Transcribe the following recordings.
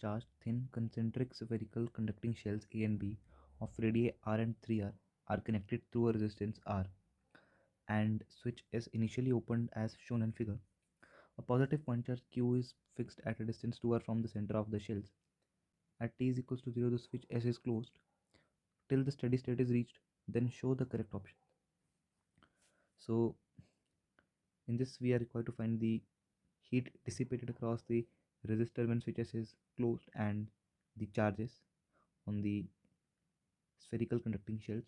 charged thin concentric spherical conducting shells A and B of radii r and 3r are connected through a resistance R, and switch is initially opened as shown in figure. A positive point charge Q is fixed at a distance 2r from the center of the shells. At t is equals to 0, the switch S is closed till the steady state is reached. Then show the correct option. So in this we are required to find the heat dissipated across the resistor when switch S is closed and the charges on the spherical conducting shells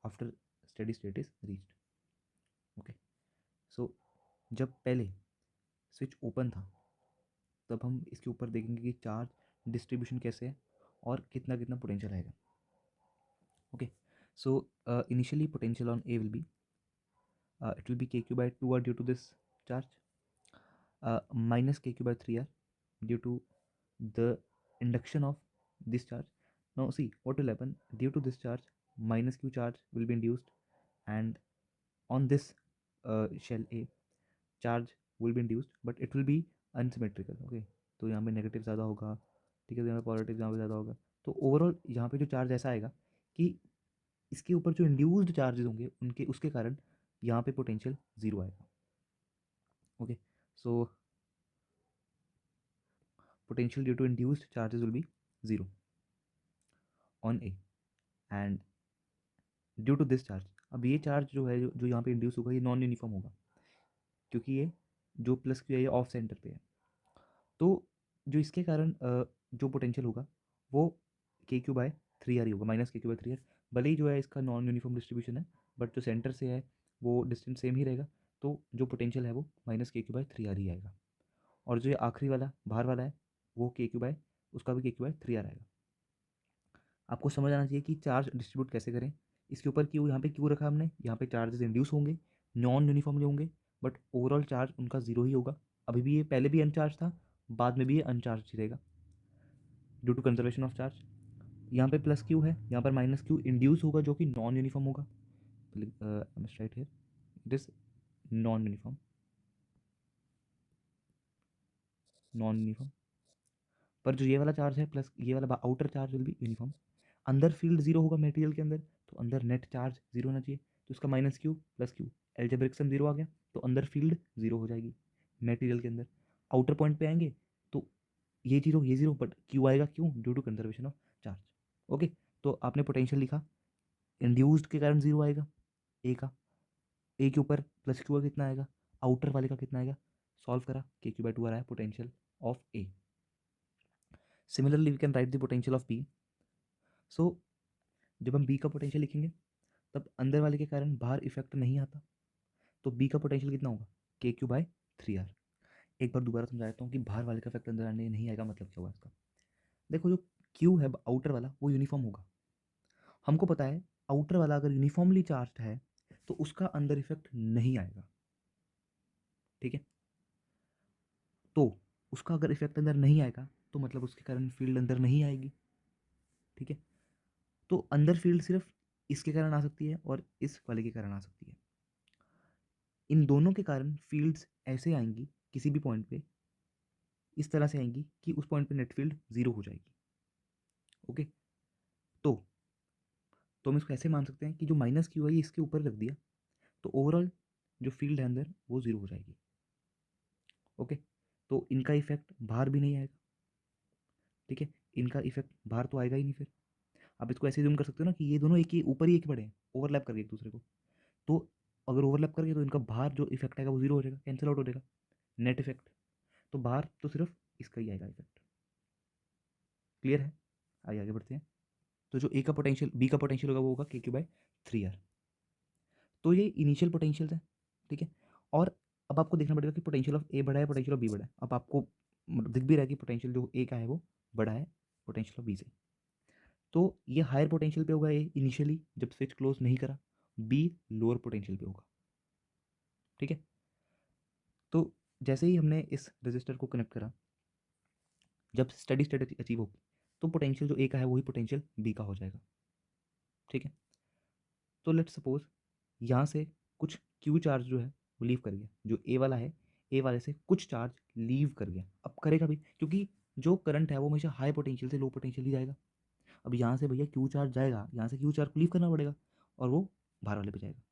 after steady state is reached. Okay, so जब पहले switch open था तब हम इसके ऊपर देखेंगे कि charge distribution कैसे है और कितना कितना पोटेंशियल आएगा. Okay, so initially potential on A will be it will be kq by 2r due to this charge, minus kq by 3r due to the induction of this charge. Now see what will happen. Due to this charge, minus q charge will be induced, and on this shell A, charge will be induced, but it will be unsymmetrical. Okay, तो यहाँ पे negative ज़्यादा होगा, ठीक है, तो यहाँ पे पॉजिटिव यहाँ पे ज़्यादा होगा. तो ओवरऑल यहाँ पे जो चार्ज ऐसा आएगा कि इसके ऊपर जो इंड्यूस्ड चार्जेस होंगे उनके उसके कारण यहाँ पे पोटेंशियल ज़ीरो आएगा. Okay, so potential due to induced charges will be 0 on A, and due to this charge, अब ये चार्ज जो है जो यहाँ पे इंड्यूस होगा ये नॉन यूनिफॉर्म होगा क्योंकि ये जो प्लस क्यू है ये ऑफ सेंटर पे है. तो जो इसके कारण जो पोटेंशियल होगा वो के क्यू बाय 3r ही होगा, minus k Q by 3r. भले ही जो है इसका नॉन यूनिफॉर्म डिस्ट्रीब्यूशन है बट जो सेंटर से है वो डिस्टेंस सेम ही रहेगा, तो जो पोटेंशियल है वो minus k Q by 3r ही आएगा. और जो ये आखिरी वाला बाहर वाला है वो के क्यू बाय उसका भी के क्यू बाय 3r आएगा. आपको समझ आना चाहिए कि चार्ज डिस्ट्रीब्यूट कैसे करें. इसके ऊपर क्यू, यहाँ पे क्यू रखा हमने, यहाँ पे चार्जेस इंड्यूस होंगे, नॉन यूनिफॉर्मली होंगे बट ओवरऑल चार्ज उनका जीरो ही होगा. अभी भी ये पहले भी अनचार्ज था, बाद में भी ये अनचार्ज ही रहेगा due to conservation of charge. यहाँ पे प्लस क्यू है, यहाँ पर माइनस क्यू इंड्यूस होगा जो कि नॉन यूनिफॉर्म होगा. Right here it is non uniform, non uniform. पर जो ये वाला चार्ज है प्लस ये वाला outer charge will be uniform. अंदर फील्ड जीरो होगा मटेरियल के अंदर, तो अंदर नेट चार्ज जीरो होना चाहिए. तो इसका minus Q plus Q, algebraic sum zero आ गया, तो अंदर फील्ड जीरो हो जाएगी मटेरियल के अंदर. आउटर पॉइंट पे आएंगे तो ये जीरो बट क्यू आएगा, क्यों? Due to conservation of charge. Okay, तो आपने पोटेंशियल लिखा, इंड्यूस्ड के कारण जीरो आएगा ए का, ए के ऊपर प्लस क्यू का कितना आएगा, आउटर वाले का कितना आएगा, सॉल्व करा, के क्यू बाय 2 आ रहा है potential of A. Similarly we can write the potential of B. So जब हम बी का पोटेंशियल लिखेंगे तब अंदर वाले के कारण बाहर इफेक्ट नहीं आता, तो बी का पोटेंशियल कितना होगा, के क्यू बाय 3r. एक बार दोबारा समझा देता हूँ कि बाहर वाले का इफेक्ट अंदर आने नहीं आएगा, मतलब क्या हुआ इसका. देखो जो क्यू है आउटर वाला वो यूनिफॉर्म होगा. हमको पता है आउटर वाला अगर यूनिफॉर्मली चार्ज है तो उसका अंदर इफेक्ट नहीं आएगा. ठीक है, तो उसका अगर इफेक्ट अंदर नहीं आएगा तो मतलब उसके कारण फील्ड अंदर नहीं आएगी. ठीक है, तो अंदर फील्ड सिर्फ इसके कारण आ सकती है और इस वाले के कारण आ सकती है. इन दोनों के कारण फील्ड्स ऐसे आएंगी किसी भी पॉइंट पे, इस तरह से आएंगी कि उस पॉइंट पे नेट फील्ड जीरो हो जाएगी. ओके, तो हम इसको ऐसे मान सकते हैं कि जो माइनस क्यू है इसके ऊपर रख दिया तो ओवरऑल जो फील्ड है अंदर वो जीरो हो जाएगी. ओके, तो इनका इफेक्ट बाहर भी नहीं आएगा. ठीक है, इनका इफेक्ट बाहर तो आएगा ही नहीं. फिर आप इसको ऐसे जूम कर सकते हो ना कि ये दोनों एक ही ऊपर ही एक बड़े हैं, ओवरलैप करके एक दूसरे को. तो अगर ओवरलैप करके तो इनका बाहर जो इफेक्ट आएगा वो जीरो हो जाएगा, कैंसिल आउट हो जाएगा नेट इफेक्ट. तो बाहर तो सिर्फ इसका ही आएगा इफेक्ट. क्लियर है? आइए आगे बढ़ते हैं. तो जो ए का पोटेंशियल, बी का पोटेंशियल होगा वो होगा के क्यू बाय 3r. तो ये इनिशियल पोटेंशियल है. ठीक है, और अब आपको देखना पड़ेगा कि पोटेंशियल ऑफ ए बड़ा है, पोटेंशियल ऑफ बी बड़ा है. अब आपको दिख भी रहा है कि पोटेंशियल जो ए का है वो बड़ा है पोटेंशियल ऑफ बी से. तो ये हायर पोटेंशियल पे होगा ए इनिशियली जब स्विच क्लोज नहीं करा, बी लोअर पोटेंशियल पे होगा. ठीक है, तो जैसे ही हमने इस रजिस्टर को कनेक्ट करा, जब स्टेडी स्टेट अचीव होगी तो पोटेंशियल जो ए का है वही पोटेंशियल बी का हो जाएगा. ठीक है, तो लेट्स सपोज यहाँ से कुछ क्यू चार्ज जो है वो लीव कर गया, जो ए वाला है ए वाले से कुछ चार्ज लीव कर गया. अब करेगा भी क्योंकि जो करंट है वो हमेशा हाई पोटेंशियल से लो पोटेंशियल ही जाएगा। अब यहाँ से भैया क्यू चार्ज जाएगा, यहाँ से क्यू चार्ज को लीव करना पड़ेगा और वो बाहर वाले पे जाएगा।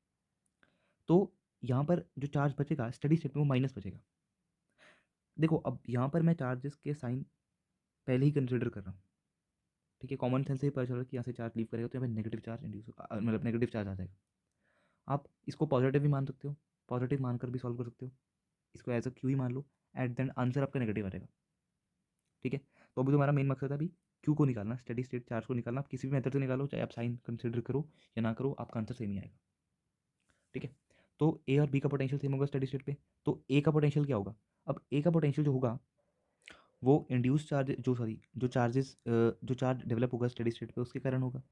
तो यहाँ पर जो चार्ज बचेगा स्टडी स्टेट में वो माइनस बचेगा। देखो अब यहाँ पर मैं चार्जेस के साइन पहले ही कंसिडर कर रहा हूँ, ठीक है। कॉमन सेंस से ही पता चल रहा है कि यहाँ से चार्ज लीव करेगा तो यहाँ पे नेगेटिव चार्ज इंड्यूस, मतलब नेगेटिव चार्ज आ जाएगा। आप इसको पॉजिटिव भी मान सकते हो, पॉजिटिव मानकर भी सॉल्व कर सकते हो, इसको एज अ क्यू ही मान लो, एट देन आंसर आपका नेगेटिव आ जाएगा, ठीक है। तो अभी तुम्हारा मेन मकसद है अभी क्यू को निकालना, स्टेडी स्टेट चार्ज को निकालना। आप किसी भी मेथड से निकालो, चाहे आप साइन कंसिडर करो या ना करो, आपका आंसर सेम ही आएगा, ठीक है। तो ए और बी का पोटेंशियल सेम होगा स्टेडी स्टेट पे, तो ए का पोटेंशियल क्या होगा? अब ए का पोटेंशियल जो होगा वो इंड्यूस चार्ज, जो चार्जेस, जो चार्ज डेवलप होगा स्टेडी स्टेट पे उसके कारण होगा।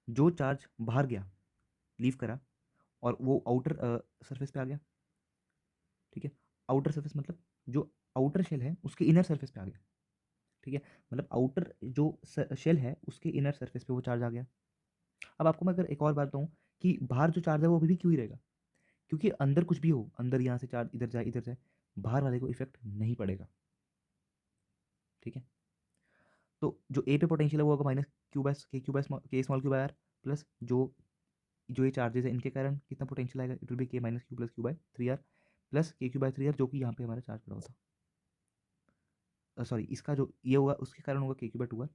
जो चार्ज बाहर गया, लीव करा और वो आउटर सरफेस पे आ गया, ठीक है। आउटर सरफेस मतलब जो आउटर शेल है उसके इनर सरफेस पे आ गया, ठीक है। मतलब आउटर जो शेल है उसके इनर सरफेस पे वो चार्ज आ गया। अब आपको मैं अगर एक और बात बताऊँ कि बाहर जो चार्ज है वो अभी भी क्यों ही रहेगा, क्योंकि अंदर कुछ भी हो, अंदर यहाँ से चार्ज इधर जाए, बाहर वाले को इफेक्ट नहीं पड़ेगा, ठीक है। तो जो ए पे पोटेंशियल है वो होगा minus Q by K small Q by are, plus जो ये चार्जेस है इनके कारण कितना पोटेंशियल आएगा, it will be K minus Q plus Q by 3r plus के क्यू बाय 3r, जो कि यहाँ पे हमारा चार्ज पड़ा होता, सॉरी इसका जो ये होगा उसके कारण होगा के क्यू बाय 2r।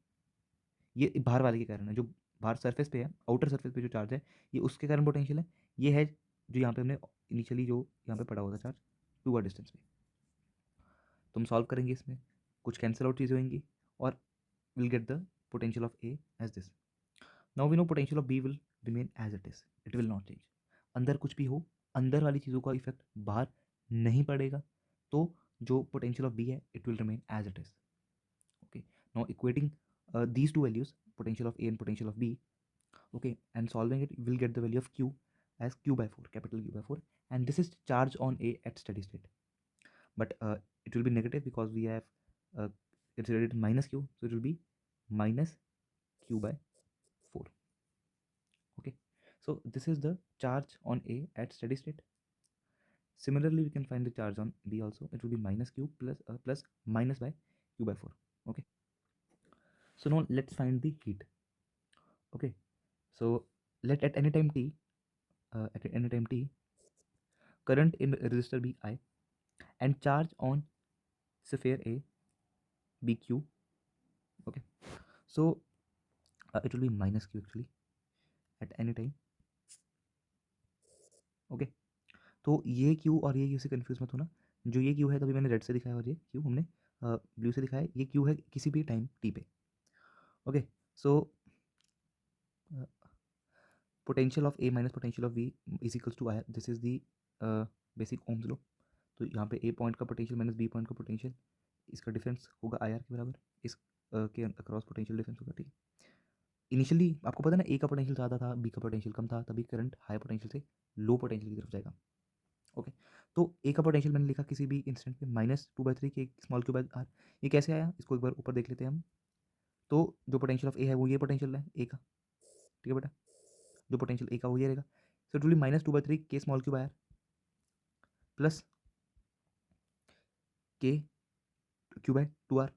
ये बाहर वाले के कारण है, जो बाहर सरफेस पे है, आउटर सरफेस पे जो चार्ज है ये उसके कारण पोटेंशियल है। ये है जो यहाँ पे हमने इनिशियली जो यहाँ पे पड़ा हुआ था चार्ज 2r डिस्टेंस पे। तो हम सॉल्व करेंगे, इसमें कुछ कैंसिल आउट चीज़ें होंगी और will get the potential of A as this. Now we know potential of B will remain as it is, it will not change. अंदर कुछ भी हो, अंदर वाली चीज़ों का इफेक्ट बाहर नहीं पड़ेगा, तो जो पोटेंशियल ऑफ बी है it will remain as it is, okay. Now equating these two values, potential of A and potential of B, okay, and solving it, you will get the value of Q as Q by 4, capital Q by 4, and this is charge on A at steady state. But it will be negative because we have considered it minus Q, so it will be minus Q by 4, okay. So this is the charge on A at steady state. Similarly, we can find the charge on B also. It will be minus Q plus minus by Q by 4, okay. So now let's find the heat, okay. So let at any time t, current in resistor be I, and charge on sphere A be Q, okay. So it will be minus Q actually at any time, okay. तो ये Q और ये Q से confuse मत होना, जो ये Q है तभी मैंने रेड से दिखाया और ये Q हमने ब्लू से दिखाया, ये Q है किसी भी टाइम t पे, okay. So potential of A minus potential of B is equals to I, this is the basic Ohm's law. तो यहाँ पे A पॉइंट का पोटेंशियल माइनस B पॉइंट का पोटेंशियल, इसका डिफरेंस होगा IR के बराबर, इस के अक्रॉस पोटेंशियल डिफरेंस होगा, ठीक है। इनिशियली आपको पता है ना A का पोटेंशियल ज़्यादा था, B का पोटेंशियल कम था, तभी करंट हाई पोटेंशियल से लो पोटेंशियल की तरफ जाएगा, ओके। तो A का पोटेंशियल मैंने लिखा किसी भी इंस्टेंट पे -2/3 k small Q by are. ये कैसे आया इसको एक बार ऊपर देख लेते हैं हम। तो जो पोटेंशियल ऑफ A है वो ये पोटेंशियल है A का, ठीक है बेटा, जो पोटेंशियल A का वो ये रहेगा। सो it will be -2/3 k small Q by are plus के Q by 2r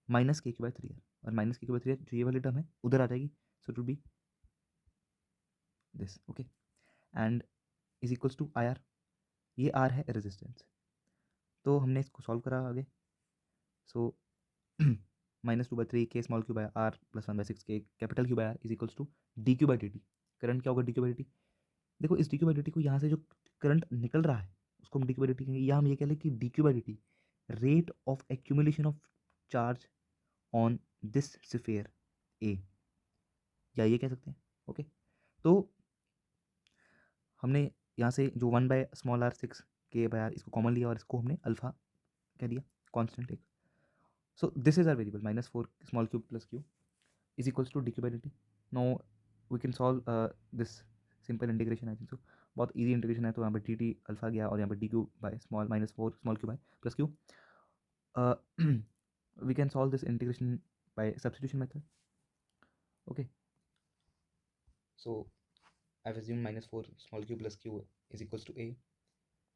minus k Q by 3r, और minus k Q by 3r जो ये वाली टर्म है उधर आ जाएगी, so it will be this, okay. And is equals to IR, ये R है रेजिस्टेंस। तो हमने इसको सॉल्व करा आगे, so -2/3 k small Q by are plus 1/6 k capital Q by r is equals to d Q by D t. Current क्या होगा d Q by D t, देखो इस d Q by D t को यहाँ से जो current निकल रहा है उसको हम D Q by D T कहेंगे, या हम ये कह लें कि D Q by D T rate of accumulation of charge on this sphere A, या ये कह सकते हैं, ओके। तो हमने यहाँ से जो 1/r6 के बाय आर इसको कॉमन लिया और इसको हमने अल्फा कह दिया, कॉन्स्टेंट एक। So this is our variable -4 small q plus q is equals to dq by dt. Now we can solve this simple integration, I think so बहुत easy integration है। तो यहाँ पे dt अल्फा गया और यहाँ पे dq by small -4 small q by plus q, we can solve this integration by substitution method, okay. So I've assumed -4 small q plus q is equals to a,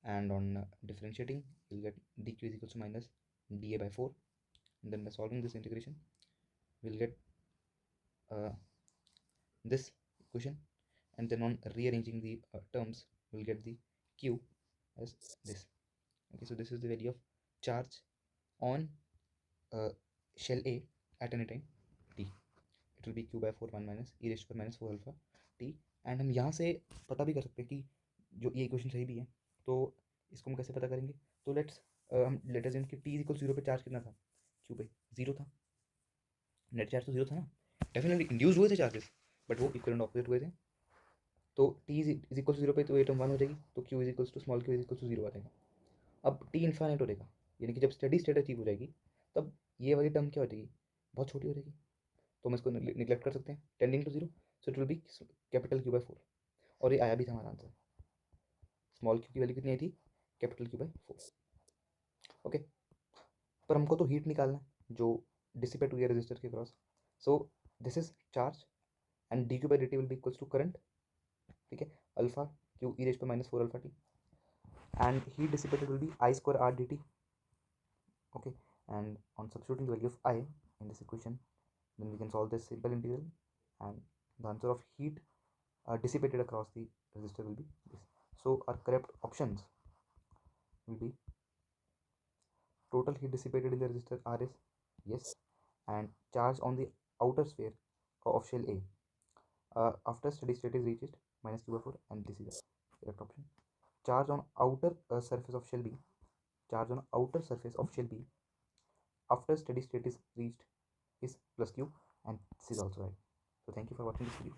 and on differentiating you'll get dq is equals to minus dA by 4, and then by solving this integration we'll get this equation, and then on rearranging the terms we'll get the q as this. Okay, so this is the value of charge on shell A at any time t. It will be q by 4 1 minus e raised to minus 4 alpha t, and हम यहाँ से पता भी कर सकते हैं कि जो ये इक्वेशन सही भी है, तो इसको हम कैसे पता करेंगे? तो हम लेट अज्यूम कि t इक्वल 0 पे चार्ज कितना था, q पे 0 था, नेट चार्ज तो 0 था ना, डेफिनेटली इंड्यूस हुए थे चार्जेस बट वो इक्वलेंट ऑपोजिट हुए थे, तो t इज इक्वल टू 0 पे तो ये टर्म 1 हो जाएगी, तो q is equal to small q is equal to 0 आ जाएगा। अब t इन्फाइनाइट हो जाएगा, यानी कि जब स्टेडी स्टेट अचीव हो जाएगी तब ये वाली टर्म क्या हो जाएगी, बहुत छोटी हो जाएगी, तो हम इसको निगलेक्ट कर सकते हैं, tending to 0, so it will be capital q by 4, और ये आया भी था हमारा आंसर, स्मॉल q की वैल्यू कितनी आई थी, कैपिटल q बाय 4। ओके, पर हमको तो हीट निकालना है जो डिसिपेट हुई है रेजिस्टर के cross, so this is charge and d Q by D t will be equals to current, ठीक है, अल्फा क्यू ई रेज पर minus 4 alpha t, and heat dissipated will be I square R dt. Okay, and on substituting the value of I in this equation, then we can solve this simple integral, and the answer of heat dissipated across the resistor will be this. So our correct options will be total heat dissipated in the resistor R is yes, and charge on the outer sphere of shell A after steady state is reached minus q by 4, and this is the correct option. Charge on outer surface of shell B, charge on outer surface of shell B after steady state is reached is plus q, and this is also right. So thank you for watching this video.